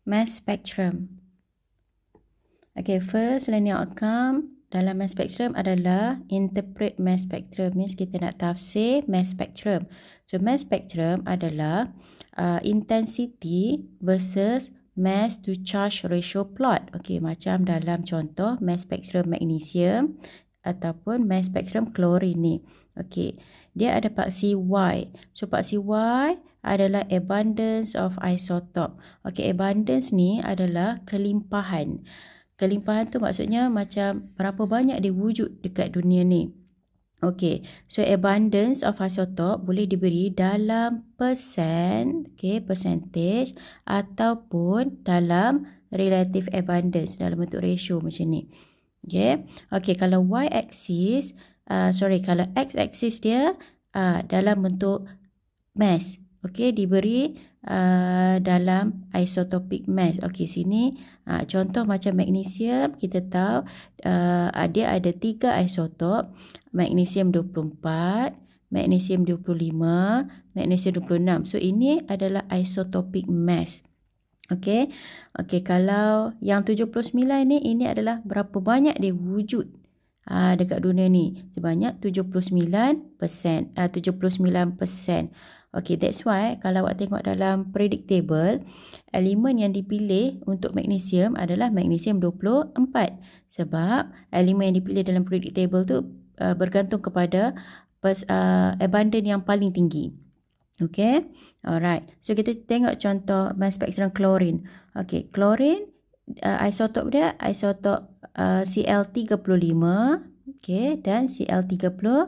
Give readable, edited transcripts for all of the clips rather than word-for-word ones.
mass spectrum. Okay, first learning outcome dalam mass spectrum adalah interpret mass spectrum. Means kita nak tafsir mass spectrum. So mass spectrum adalah intensity versus mass to charge ratio plot. Okay, macam dalam contoh mass spectrum magnesium ataupun mass spectrum klorin ni. Okay, dia ada paksi Y. So paksi Y adalah abundance of isotope. Okay, abundance ni adalah kelimpahan. Kelimpahan tu maksudnya macam berapa banyak dia wujud dekat dunia ni. Okay, so abundance of isotope boleh diberi dalam persen, okay, percentage ataupun dalam relative abundance dalam bentuk ratio macam ni. Okay, kalau y-axis, kalau x-axis dia dalam bentuk mass. Okay, diberi dalam isotopic mass. Okay, sini contoh macam magnesium, kita tahu dia ada 3 isotop. Magnesium 24, magnesium 25, magnesium 26. So, ini adalah isotopic mass. Okay, kalau yang 79 ni, ini adalah berapa banyak dia wujud dekat dunia ni. Sebanyak 79%. Okay, that's why kalau awak tengok dalam periodic table, elemen yang dipilih untuk magnesium adalah magnesium 24. Sebab elemen yang dipilih dalam periodic table tu bergantung kepada abundance yang paling tinggi. Okay, alright. So, kita tengok contoh mass spectrum klorin. Okay, klorin, isotop dia, isotop Cl35, okay, dan Cl37.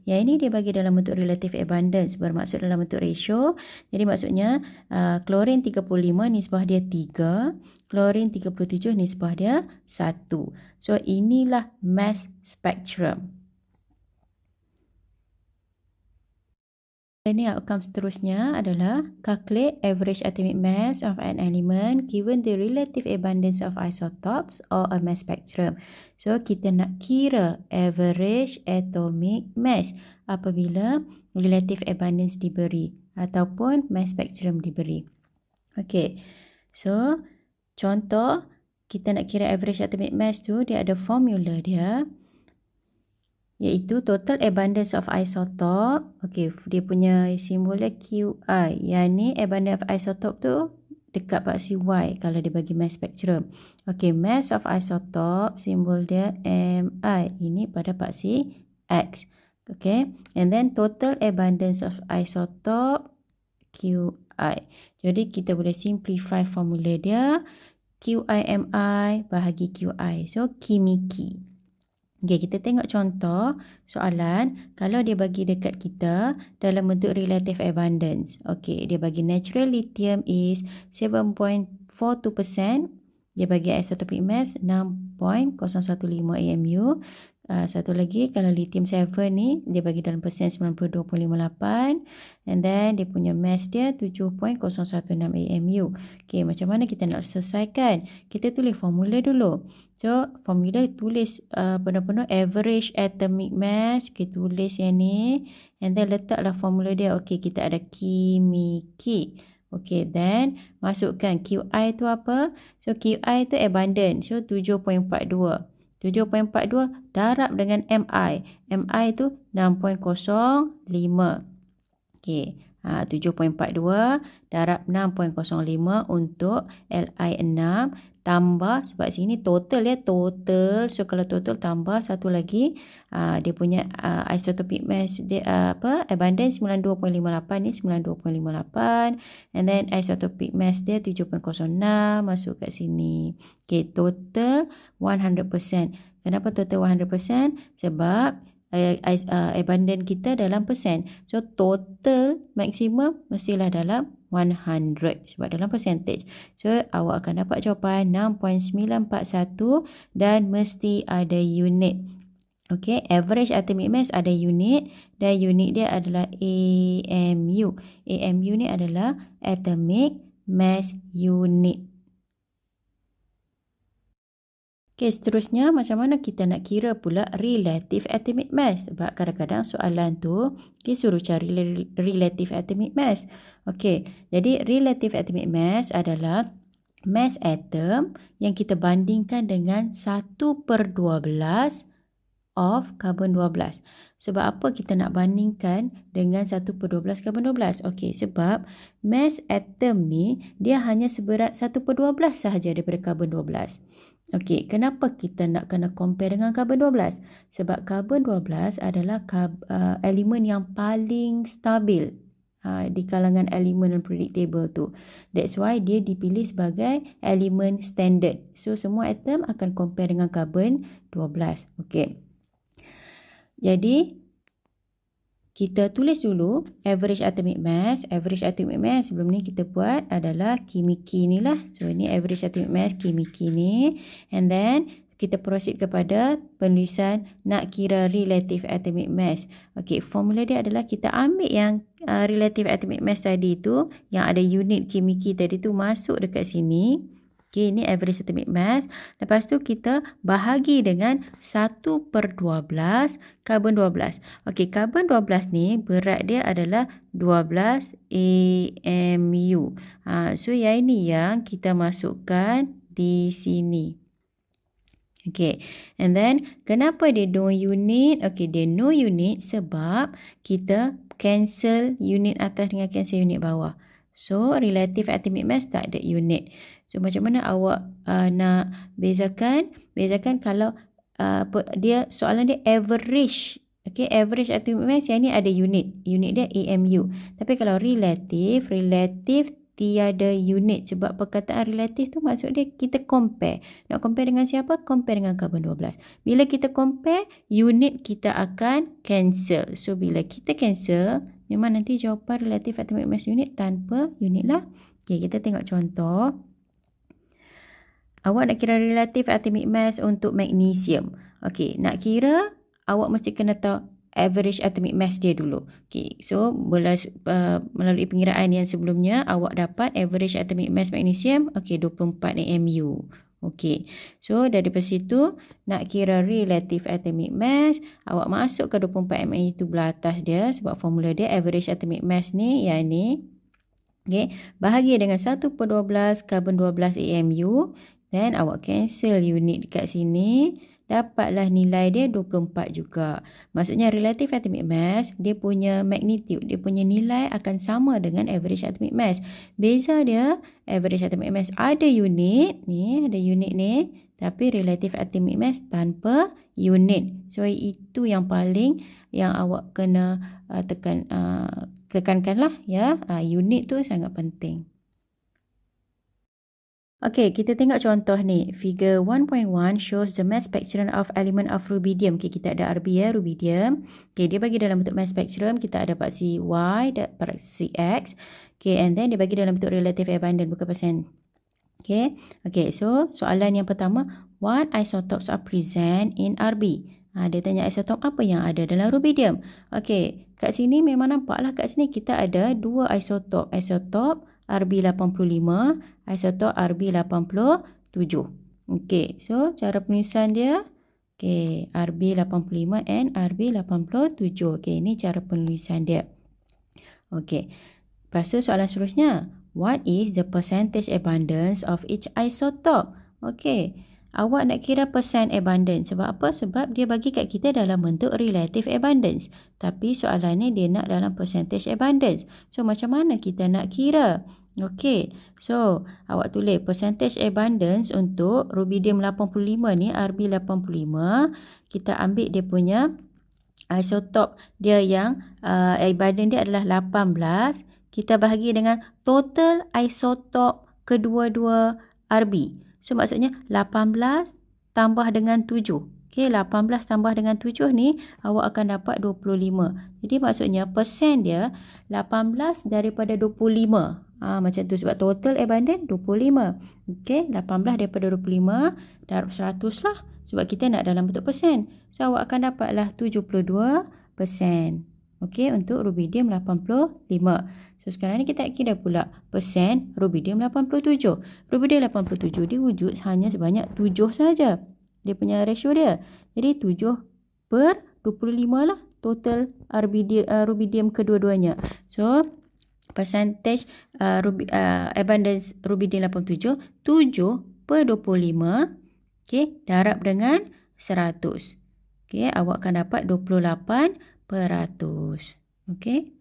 Yang ini dia bagi dalam bentuk relative abundance, bermaksud dalam bentuk ratio. Jadi, maksudnya klorin 35 nisbah dia 3, klorin 37 nisbah dia 1. So, inilah mass spectrum. Learning outcome seterusnya adalah calculate average atomic mass of an element given the relative abundance of isotopes or a mass spectrum. So, kita nak kira average atomic mass apabila relative abundance diberi ataupun mass spectrum diberi. Okay, so contoh kita nak kira average atomic mass tu, dia ada formula dia, iaitu total abundance of isotope. Okay, dia punya simbolnya QI. Yang ni abundance of isotope tu dekat paksi Y kalau dia bagi mass spectrum. Okay, mass of isotope, simbol dia MI. Ini pada paksi X. Okay, and then total abundance of isotope QI. Jadi, kita boleh simplify formula dia. QIMI bahagi QI. So, Kimi-Ki. Okay, kita tengok contoh soalan. Kalau dia bagi dekat kita dalam bentuk relative abundance. Okay, dia bagi natural lithium is 7.42%. Dia bagi isotopic mass 6.015 AMU. Satu lagi, kalau lithium 7 ni, dia bagi dalam persen 92.58. And then, dia punya mass dia 7.016 AMU. Okay, macam mana kita nak selesaikan? Kita tulis formula dulu. So, formula tulis benar-benar average atomic mass. Okay, tulis yang ni. And then, letaklah formula dia. Okay, kita ada Kimi-Ki. Okay, then masukkan QI tu apa? So, QI tu abundant. So, 7.42. 7.42 darab dengan MI. MI tu 6.05. Okay, 7.42 darab 6.05 untuk Li 6 tambah, sebab sini total ya, total. So, kalau total tambah satu lagi, dia punya isotopic mass dia abundance 92.58 ni 92.58, and then isotopic mass dia 7.06 masuk kat sini. Okay, total 100%. Kenapa total 100%? Sebab abundant kita dalam persen. So, total maksimum mestilah dalam 100 sebab dalam percentage. So, awak akan dapat jawapan 6.941 dan mesti ada unit. Okay, average atomic mass ada unit dan unit dia adalah AMU. AMU ni adalah atomic mass unit. Okay, seterusnya macam mana kita nak kira pula relative atomic mass? Sebab kadang-kadang soalan tu dia suruh cari relative atomic mass. Okay, jadi relative atomic mass adalah mass atom yang kita bandingkan dengan 1/12 of carbon 12. Sebab apa kita nak bandingkan dengan 1/12 carbon 12? Okey, sebab mass atom ni dia hanya seberat 1/12 sahaja daripada carbon 12. Okey, kenapa kita nak kena compare dengan carbon 12? Sebab carbon 12 adalah elemen yang paling stabil di kalangan elemen periodic table tu. That's why dia dipilih sebagai elemen standard. So, semua atom akan compare dengan carbon 12. Okey. Jadi, kita tulis dulu average atomic mass. Average atomic mass sebelum ni kita buat adalah Kimiki ni lah. So, ini average atomic mass Kimiki ni. And then, kita proceed kepada penulisan nak kira relative atomic mass. Okey, formula dia adalah kita ambil yang relative atomic mass tadi tu, yang ada unit Kimiki tadi tu masuk dekat sini. Okey, ini average atomic mass. Lepas tu kita bahagi dengan 1/12 carbon 12. Okey, carbon 12 ni berat dia adalah 12 AMU. So, yang ini yang kita masukkan di sini. Okay, and then kenapa dia no unit? Okay, dia no unit sebab kita cancel unit atas dengan cancel unit bawah. So, relative atomic mass tak ada unit. So, macam mana awak nak bezakan? Bezakan kalau dia soalan dia average. Okay, average atomic mass yang ni ada unit. Unit dia AMU. Tapi kalau relative tiada unit. Sebab perkataan relatif tu maksud dia kita compare. Nak compare dengan siapa? Compare dengan carbon 12. Bila kita compare, unit kita akan cancel. So, bila kita cancel, memang nanti jawapan relative atomic mass unit tanpa unit lah. Okay, kita tengok contoh. Awak nak kira relative atomic mass untuk magnesium. Okay, nak kira, awak mesti kena tahu average atomic mass dia dulu. Okay, so melalui pengiraan yang sebelumnya, awak dapat average atomic mass magnesium, okay, 24 AMU. Okay, so daripada situ, nak kira relative atomic mass, awak masuk ke 24 AMU tu belah atas dia, sebab formula dia average atomic mass ni, yang ni. Okay, bahagi dengan 1/12 carbon 12 AMU, then awak cancel unit dekat sini, dapatlah nilai dia 24 juga. Maksudnya relative atomic mass, dia punya magnitude, dia punya nilai akan sama dengan average atomic mass. Beza dia, average atomic mass ada unit, ni ada unit ni, tapi relative atomic mass tanpa unit. So, itu yang paling yang awak kena tekankanlah ya. Unit tu sangat penting. Okay, kita tengok contoh ni. Figure 1.1 shows the mass spectrum of element of rubidium. Okay, kita ada Rb ya, rubidium. Okay, dia bagi dalam bentuk mass spectrum. Kita ada paksi Y, paksi X. Okay, and then dia bagi dalam bentuk relative abundant, bukan persen. Okay, so soalan yang pertama, what isotopes are present in Rb? Dia tanya isotop apa yang ada dalam rubidium. Okay, kat sini memang nampaklah kat sini kita ada dua isotop. Isotop Rb85, isotop Rb87. Okay, so cara penulisan dia, okay, Rb85 and Rb87. Okay, ini cara penulisan dia. Okay, lepas tu soalan seterusnya, what is the percentage abundance of each isotope? Okay, awak nak kira percent abundance. Sebab apa? Sebab dia bagi kat kita dalam bentuk relative abundance. Tapi soalan ni dia nak dalam percentage abundance. So, macam mana kita nak kira? Okay, so awak tulis percentage abundance untuk rubidium 85 ni, Rb85. Kita ambil dia punya isotop dia yang abundant dia adalah 18. Kita bahagi dengan total isotop kedua-dua Rb. So, maksudnya 18 tambah dengan 7. Okay, 18 tambah dengan 7 ni, awak akan dapat 25. Jadi, maksudnya persen dia 18 daripada 25. Macam tu, sebab total abundant 25. Okay, 18 daripada 25, darab 100 lah. Sebab kita nak dalam bentuk persen. So, awak akan dapatlah 72%. Okay, untuk rubidium 85. So, sekarang ni kita kira pula persen rubidium 87. Rubidium 87 dia wujud hanya sebanyak 7 saja. Dia punya ratio dia. Jadi, 7/25 lah total rubidium kedua-duanya. So, percentage abundance rubidium 87, 7/25, okey, darab dengan 100. Okey, awak akan dapat 28%. Okey.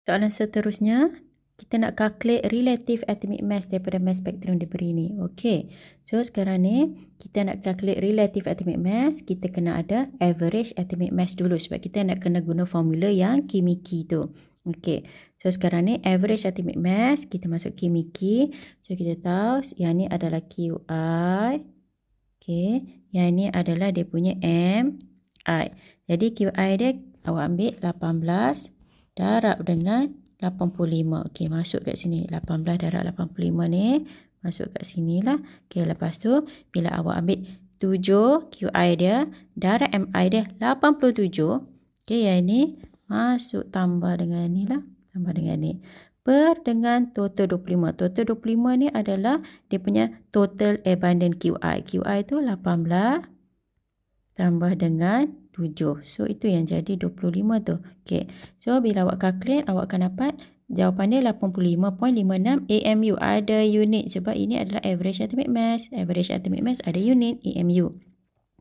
Soalan seterusnya, kita nak calculate relative atomic mass daripada mass spektrum diberi ni. Okey. So sekarang ni kita nak calculate relative atomic mass, kita kena ada average atomic mass dulu sebab kita nak kena guna formula yang Kimiki tu. Okey. So sekarang ni average atomic mass, kita masuk Kimiki. So kita tahu yang ni adalah QI. Okey. Yang ni adalah dia punya MI. Jadi QI dia awak ambil 18 darab dengan 85. Okey, masuk kat sini. 18 darab 85 ni. Masuk kat sini lah. Okey, lepas tu, bila awak ambil 7 QI dia, darab MI dia 87. Okey, yang ni masuk tambah dengan ni lah. Tambah dengan ni. Per dengan total 25. Total 25 ni adalah dia punya total abundant QI. QI tu 18 tambah dengan 7. So, itu yang jadi 25 tu. Okey. So, bila awak calculate, awak akan dapat jawapan dia 85.56 AMU. Ada unit sebab ini adalah average atomic mass. Average atomic mass ada unit AMU.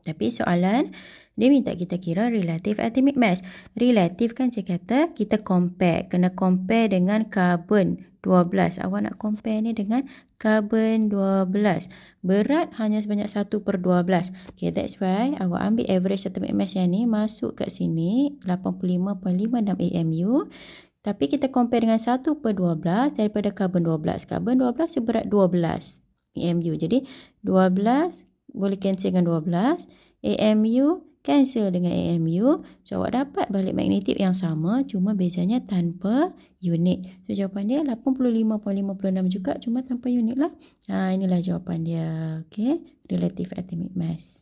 Tapi soalan, dia minta kita kira relative atomic mass. Relative kan saya kata kita compare. Kena compare dengan carbon 12. Awak nak compare ni dengan carbon 12. Berat hanya sebanyak 1/12. Okay, that's why awak ambil average atomic mass yang ni masuk kat sini 85.56 AMU. Tapi kita compare dengan 1/12 daripada carbon 12. Carbon 12 dia berat 12 AMU. Jadi 12 boleh cancel dengan 12. AMU cancel dengan AMU. So, awak dapat balik magnetik yang sama, cuma bezanya tanpa unit. So, jawapan dia 85.56 juga, cuma tanpa unit lah. Inilah jawapan dia. Okay. Relative atomic mass.